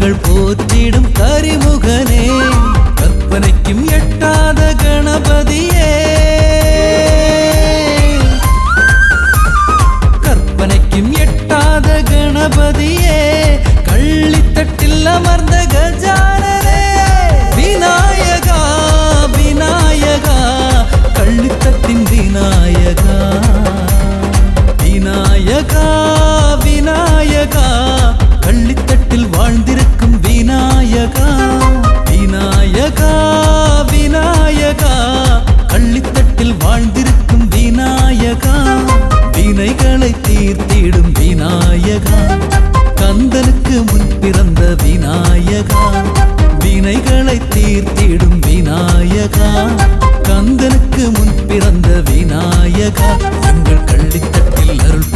நாங்கள் போற்றிடும் கரிமுகனே, கற்பனைக்கும் எட்டாத கணபதியே, கற்பனைக்கும் எட்டாத கணபதியே, கள்ளித்தட்டில் அமர்ந்த கஜானனே, விநாயகா விநாயகா, கள்ளித்தட்டின் விநாயகா, விநாயகா விநாயகா, கள்ளித்தட்டில் வாழ்ந்திருக்கும் விநாயகா, விநாயகா விநாயகா, கள்ளித்தட்டில் வாழ்ந்திருக்கும் விநாயகா, வினைகளை தீர்த்திடும் விநாயகா, கந்தனுக்கு முன் பிறந்த விநாயகா, வினைகளை தீர்த்திடும் விநாயகா, கந்தனுக்கு முன் பிறந்த விநாயகா, எங்கள் கள்ளித்தட்டில் அருள்